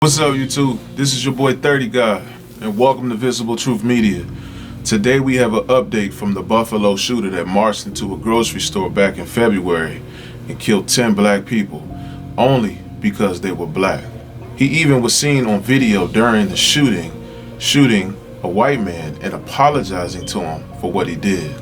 What's up, YouTube? This is your boy 30 Guy, and welcome to Visible Truth Media. Today we have an update from the Buffalo shooter that marched into a grocery store back in February and killed 10 black people, only because they were black. He even was seen on video during the shooting a white man and apologizing to him for what he did.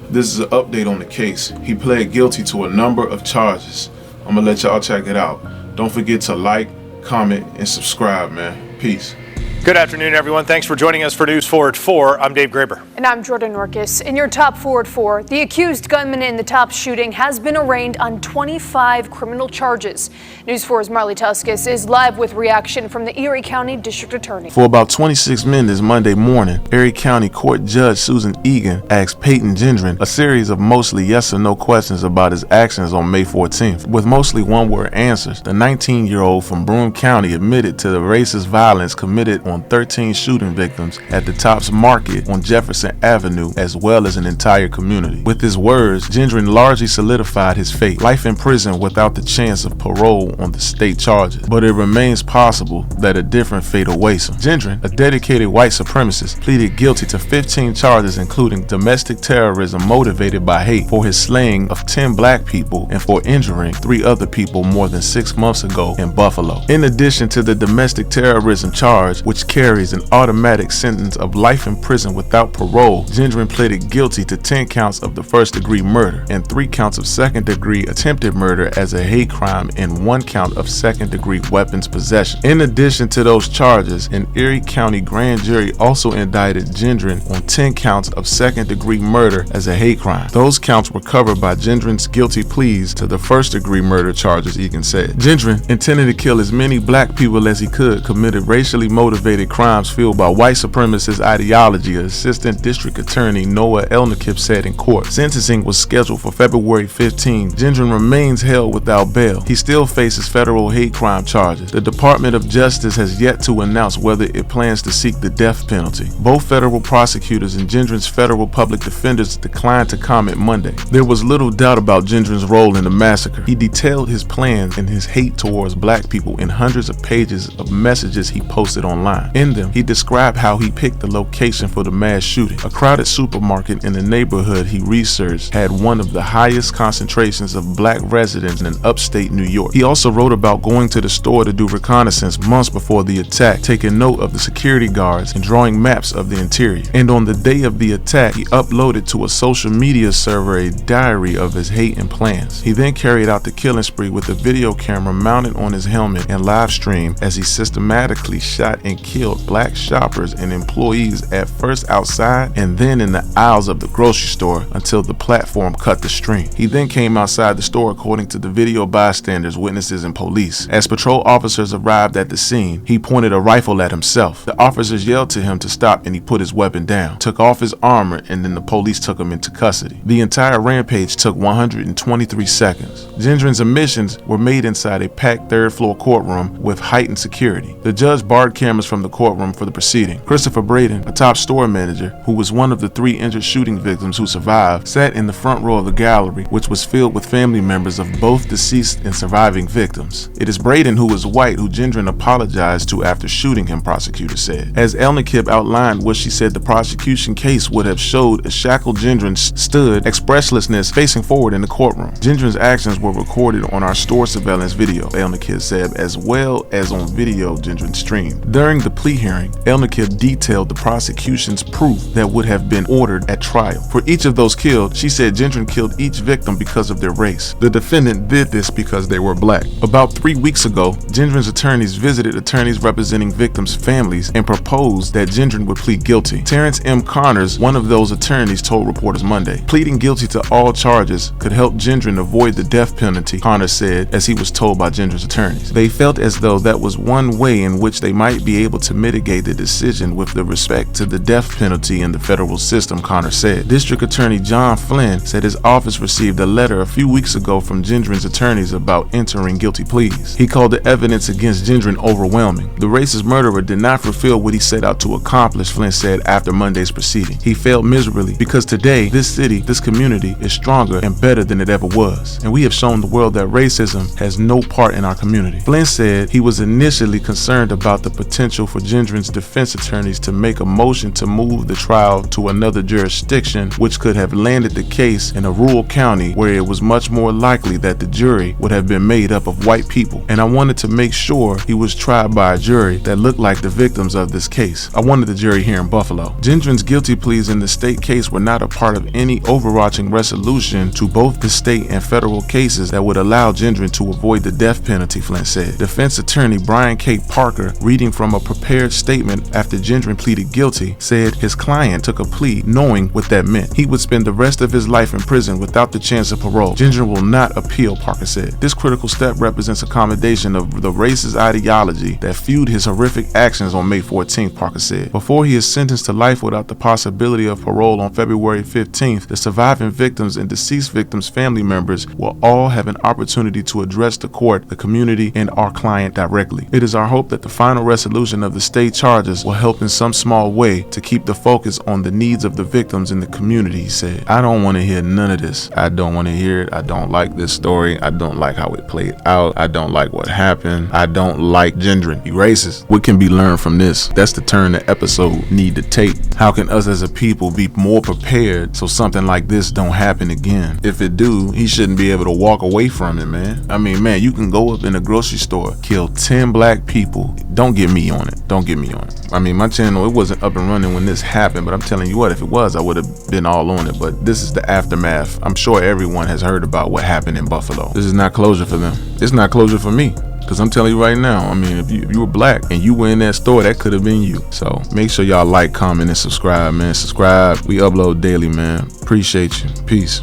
This is an update on the case. He pled guilty to a number of charges. I'm gonna let y'all check it out. Don't forget to like, comment, and subscribe, man. Peace. Good afternoon, everyone. Thanks for joining us for News 4 at 4. I'm Dave Graber. And I'm Jordan Orkis. In your top 4 at 4, the accused gunman in the top shooting has been arraigned on 25 criminal charges. News 4's Marley Tuskus is live with reaction from the Erie County District Attorney. For about 26 minutes Monday morning, Erie County Court Judge Susan Egan asked Peyton Gendron a series of mostly yes or no questions about his actions on May 14th. With mostly one-word answers, the 19-year-old from Broome County admitted to the racist violence committed on 13 shooting victims at the Tops Market on Jefferson Avenue, as well as an entire community. With his words, Gendron largely solidified his fate: life in prison without the chance of parole on the state charges. But it remains possible that a different fate awaits him. Gendron, a dedicated white supremacist, pleaded guilty to 15 charges, including domestic terrorism motivated by hate for his slaying of 10 black people and for injuring 3 other people more than 6 months ago in Buffalo. In addition to the domestic terrorism charge, which carries an automatic sentence of life in prison without parole, Gendron pleaded guilty to 10 counts of the first-degree murder and 3 counts of second-degree attempted murder as a hate crime and 1 count of second-degree weapons possession. In addition to those charges, an Erie County grand jury also indicted Gendron on 10 counts of second-degree murder as a hate crime. Those counts were covered by Gendron's guilty pleas to the first-degree murder charges, Egan said. Gendron intended to kill as many black people as he could, committed racially motivated crimes fueled by white supremacist ideology, Assistant District Attorney Noah Elnikip said in court. Sentencing was scheduled for February 15. Gendron remains held without bail. He still faces federal hate crime charges. The Department of Justice has yet to announce whether it plans to seek the death penalty. Both federal prosecutors and Gendron's federal public defenders declined to comment Monday. There was little doubt about Gendron's role in the massacre. He detailed his plans and his hate towards black people in hundreds of pages of messages he posted online. In them, he described how he picked the location for the mass shooting. A crowded supermarket in the neighborhood he researched had one of the highest concentrations of black residents in upstate New York. He also wrote about going to the store to do reconnaissance months before the attack, taking note of the security guards and drawing maps of the interior. And on the day of the attack, he uploaded to a social media server a diary of his hate and plans. He then carried out the killing spree with a video camera mounted on his helmet and live streamed as he systematically shot and killed black shoppers and employees, at first outside and then in the aisles of the grocery store, until the platform cut the stream. He then came outside the store, according to the video bystanders, witnesses, and police. As patrol officers arrived at the scene, he pointed a rifle at himself. The officers yelled to him to stop and he put his weapon down, took off his armor, and then the police took him into custody. The entire rampage took 123 seconds. Gendron's admissions were made inside a packed third-floor courtroom with heightened security. The judge barred cameras from the courtroom for the proceeding. Christopher Braden, a top store manager who was one of the 3 injured shooting victims who survived, sat in the front row of the gallery, which was filled with family members of both deceased and surviving victims. It is Braden, who is white, who Gendron apologized to after shooting him, prosecutors said. As Elnikip outlined what she said the prosecution case would have showed, a shackled Gendron stood expressionless facing forward in the courtroom. Gendron's actions were recorded on our store surveillance video, Elnikip said, as well as on video Gendron streamed. During the plea hearing, Elnikip detailed the prosecution's proof that would have been ordered at trial. For each of those killed, she said Gendron killed each victim because of their race. The defendant did this because they were black. About 3 weeks ago, Gendron's attorneys visited attorneys representing victims' families and proposed that Gendron would plead guilty. Terrence M. Connors, one of those attorneys, told reporters Monday. Pleading guilty to all charges could help Gendron avoid the death penalty, Connors said, as he was told by Gendron's attorneys. They felt as though that was one way in which they might be able able to mitigate the decision with the respect to the death penalty in the federal system, Connor said. District Attorney John Flynn said his office received a letter a few weeks ago from Gendron's attorneys about entering guilty pleas. He called the evidence against Gendron overwhelming. The racist murderer did not fulfill what he set out to accomplish, Flynn said after Monday's proceeding. He failed miserably because today, this city, this community is stronger and better than it ever was. And we have shown the world that racism has no part in our community. Flynn said he was initially concerned about the potential for Gendron's defense attorneys to make a motion to move the trial to another jurisdiction, which could have landed the case in a rural county where it was much more likely that the jury would have been made up of white people. And I wanted to make sure he was tried by a jury that looked like the victims of this case. I wanted the jury here in Buffalo. Gendron's guilty pleas in the state case were not a part of any overarching resolution to both the state and federal cases that would allow Gendron to avoid the death penalty, Flynn said. Defense attorney Brian K. Parker, reading from a prepared statement after Gendron pleaded guilty, said his client took a plea knowing what that meant. He would spend the rest of his life in prison without the chance of parole. Gendron will not appeal, Parker said. This critical step represents a commendation of the racist ideology that fueled his horrific actions on May 14th, Parker said. Before he is sentenced to life without the possibility of parole on February 15th, the surviving victims and deceased victims' family members will all have an opportunity to address the court, the community, and our client directly. It is our hope that the final resolution of the state charges will help in some small way to keep the focus on the needs of the victims in the community, he said. I don't want to hear none of this. I don't want to hear it. I don't like this story. I don't like how it played out. I don't like what happened. I don't like Gendron. He racist. What can be learned from this? That's the turn the episode need to take. How can us as a people be more prepared so something like this don't happen again? If it do, he shouldn't be able to walk away from it, man. I mean, man, you can go up in a grocery store, kill 10 black people. Don't get me on it. Don't get me on it. I mean, my channel, it wasn't up and running when this happened, but I'm telling you what, if it was, I would have been all on it. But this is the aftermath. I'm sure everyone has heard about what happened in Buffalo. This is not closure for them. It's not closure for me. Because I'm telling you right now, I mean, if you were black and you were in that store, that could have been you. So make sure y'all like, comment, and subscribe, man. Subscribe. We upload daily, man. Appreciate you. Peace.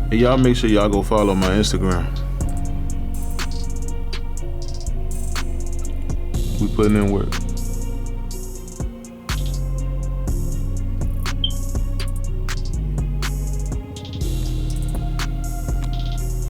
Hey, y'all make sure y'all go follow my Instagram. We putting in work.